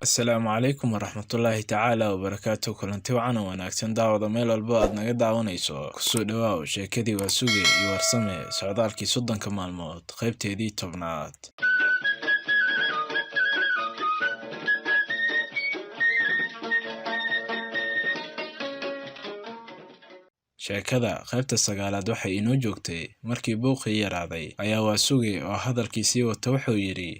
Asalaamu calaykum waraxmatullaahi tacaala wabarakaatu. Kulanti wacan oo wanaagsan daawada meel walbo aad naga daawanayso. Kusoo dhawaaw sheekadii Waasuge iyo Warsame socdaalkii 30 maalmood qaybteedii 10aad. sheekada qaybta 9aad waxay inoo joogtay markii buuqii yaraaday ayaa Waasuge oo hadalkiisii wata wuxuu yidhi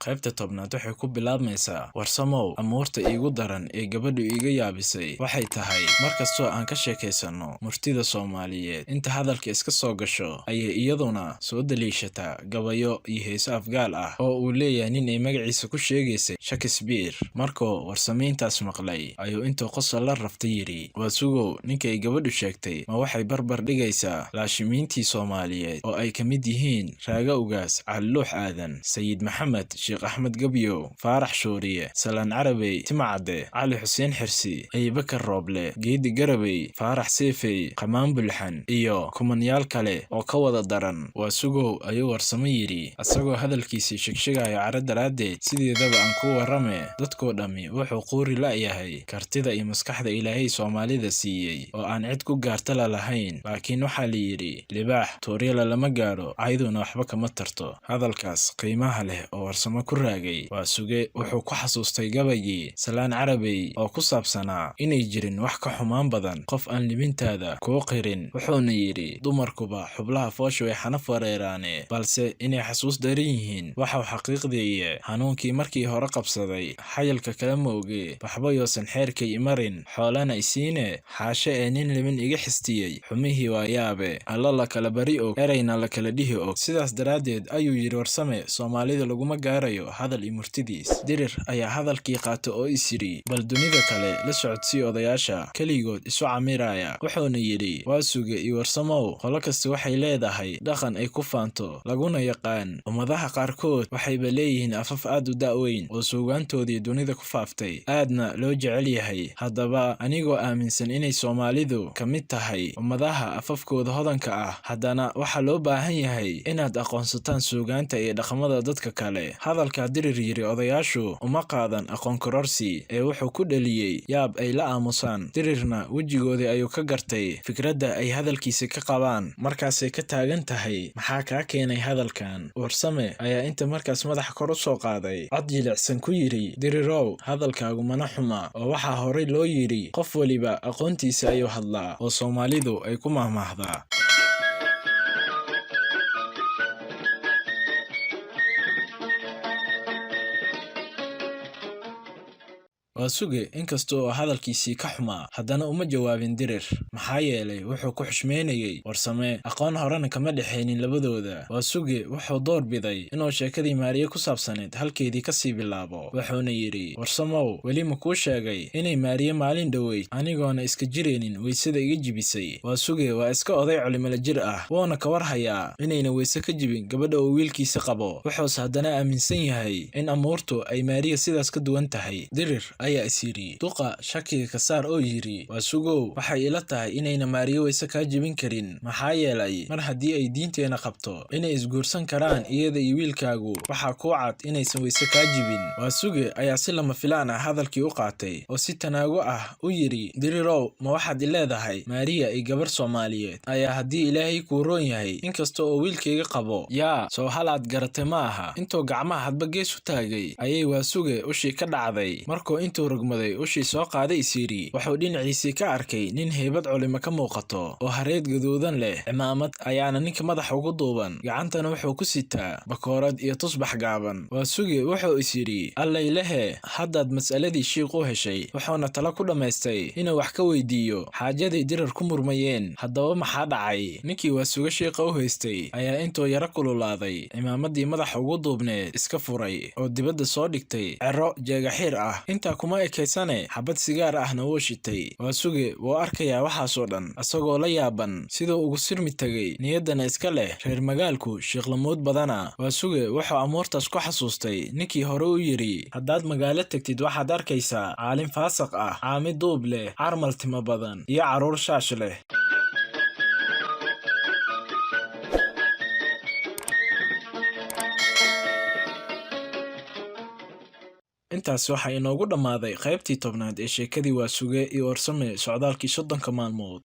qaybta 10aad waxay ku bilaabmaysaa Warsamow amuurta iigu daran ee gabadhu iiga yaabisay waxay tahay markastoo aan ka sheekaysano murtida Soomaaliyeed inta hadalka iska soo gasho ayay iyaduna soo daliishataa gabayo iyo heeso afgaal ah oo uu leeyahay nin ay magaciisa ku sheegaysay Shakespeare. markoo Warsamiintaas maqlay ayuu intuu qosol la raftay yiri Waasugow ninkay gabadhu sheegtay ma waxay barbar dhigaysaa laashimiintii Soomaaliyeed oo ay ka mid yihiin Raaga Ugaas, Calluux Aadan, Sayid Maxamed, Axmed Gabyo, Faarax Shooriye, Salaan Carabey, Timacade, Cali Xuseen Xirsi, Aybakar Rooble, Geedi Garabey, Faarax Seefey, Qamaan Bulxan iyo kumanyaal kale oo ka wada daran. Waasugow ayuu Warsame yiri asagoo hadalkiisii sheegshagayo cara daraadeed sideedaba aan ku warrame dadkoo dhammi wuxuu quuri la'yahay kartida iyo maskaxda Ilaahay Soomaalida siiyey oo aan cid ku gaarta lahayn. laakiin waxaa la yiri libaax tuuryala lama gaaro cayduna waxba kama tarto. hadalkaas qiimaha leh oo Warsame ku raagay Waasuge wuxuu ku xasuustay gabaygii Salaan Carabey oo ku saabsanaa inay jirin wax ka xumaan badan qof aan libintaada kuu qirin. wuxuuna yidhi dumarkuba xublaha fooshu way xanaf wareeraane balse inay xasuus daran yihiin waxau xaqiiqdeeye hanuunkii markii hore qabsaday xayalka kala mooge waxba yoosan xeerkay imarin xoolana isiine xaashe ee nin libin iga xistiyey xumihii waa yaabe alla la kala bari og erayna la kala dhihi og. sidaas daraaddeed ayuu yidhi Warsame Soomaalida laguma gaarayo hadal iyo murtidiis. dirir ayaa hadalkii qaata oo is yidhi bal dunida kale la socodsii odayaasha keligood isu camiraya. wuxuuna yidhi Waasuge iyo Warsamow qolo kasta waxay leedahay dhaqan ay ku faanto laguna yaqaan. ummadaha qaarkood waxayba leeyihiin afaf aad u da'weyn oo suugaantoodii dunida ku faaftay aadna loo jecel yahay. haddaba anigoo aaminsan inay Soomaalidu ka mid tahay ummadaha afafkooda hodanka ah haddana waxaa loo baahan yahay inaad aqoonsataan suugaanta iyo dhaqamada dadka kale. hadalka dirir yiri odayaashu uma qaadan aqoon kororsi ee wuxuu ku dhaliyey yaab ay la aamusaan. dirirna wejigoodii ayuu ka gartay fikradda ay hadalkiisa ka qabaan markaasay ka taagan tahay maxaa kaa keenay hadalkan. Warsame ayaa inta markaas madaxa kor u soo qaaday cod jilicsan ku yidhi dirirow hadalkaagu mana xuma oo waxaa horey loo yidhi qof weliba aqoontiisa ayuu hadlaa oo Soomaalidu ay ku mahmaahdaa. Waasuge inkastoo hadalkiisii ka xumaa haddana uma jawaabin dirir maxaa yeelay wuxuu ku xushmeynayay Warsame aqoon horena kama dhexaynin labadooda. Waasuge wuxuu door biday inuu sheekadii Maariya ku saabsaneed halkeedii kasii bilaabo. wuxuuna yidhi Warsamow weli ma kuu sheegay inay Maariya maalin dhoweyd anigoona iska jiraynin weysada iga jibisay. Waasuge waa iska oday culimala jir ah wuuna ka warhayaa inayna weyse ka jibin gabadha uu wiilkiisa qabo. wuxuuse haddana aaminsan yahay in amuurtu ay Maariya sidaas ka duwan tahay. dirir ayaa is yidhi duqa shakiga ka saar oo yidhi Waasugow waxay ila tahay inayna Maariya weyse kaa jibin karin maxaa yeelay mar haddii ay diinteena qabto inay isguursan karaan iyada iyo wiilkaagu waxaa kuu cad inaysan weyse kaa jibin. Waasuge ayaa si lama filaan ah hadalkii u qaatay oo si tanaago ah u yidhi dirirow ma waxaad leedahay Maariya ay gabar Soomaaliyeed ayaa haddii Ilaahay kuu roon yahay inkasta oo wiilkayga qabo yaa soo halaad garatay ma aha. intuu gacmaha hadba gees u taagay ayay Waasuge ushii ka dhacday. markuu intuu rogmaday ushii soo qaaday is yidhi wuxuu dhinaciisii ka arkay nin heybad culimo ka muuqato oo hareed gaduudan leh cimaamad ayaana ninka madaxa ugu duuban gacantana wuxuu ku sitaa bakoorad iyo tusbax gaaban. Waasuge wuxuu is yidhi allaylehe haddaad mas'aladii shiiq u heshay wuxuuna tala ku dhammaystay inuu wax ka weydiiyo xaajaday dirar ku murmayeen. haddaba maxaa dhacay? ninkii Waasuge shiiqa u haystay ayaa intuu yaro kululaaday cimaamadii madaxa ugu duubneed iska furay oo dibadda soo dhigtay cero jeegaxiir ah. intaa kuma ekaysane xabad sigaar ahna wuu shitay. Waasuge wuu arkayaa waxaasoo dhan asagoo la yaaban siduu ugu sirmi tegay niyaddana iska leh reer magaalku shiiqlamood badana. Waasuge wuxuu amuurtaas ku xasuustay ninkii hore u yidhi haddaad magaalo tagtid waxaad arkaysaa caalin faasaq ah caami duub leh carmal timo badan iyo carruur shaash leh. intaas waxaa inoogu dhammaaday qaybtii 10aad ee sheekadii Waasuge iyo Warsame socdaalkii 30 maalmood.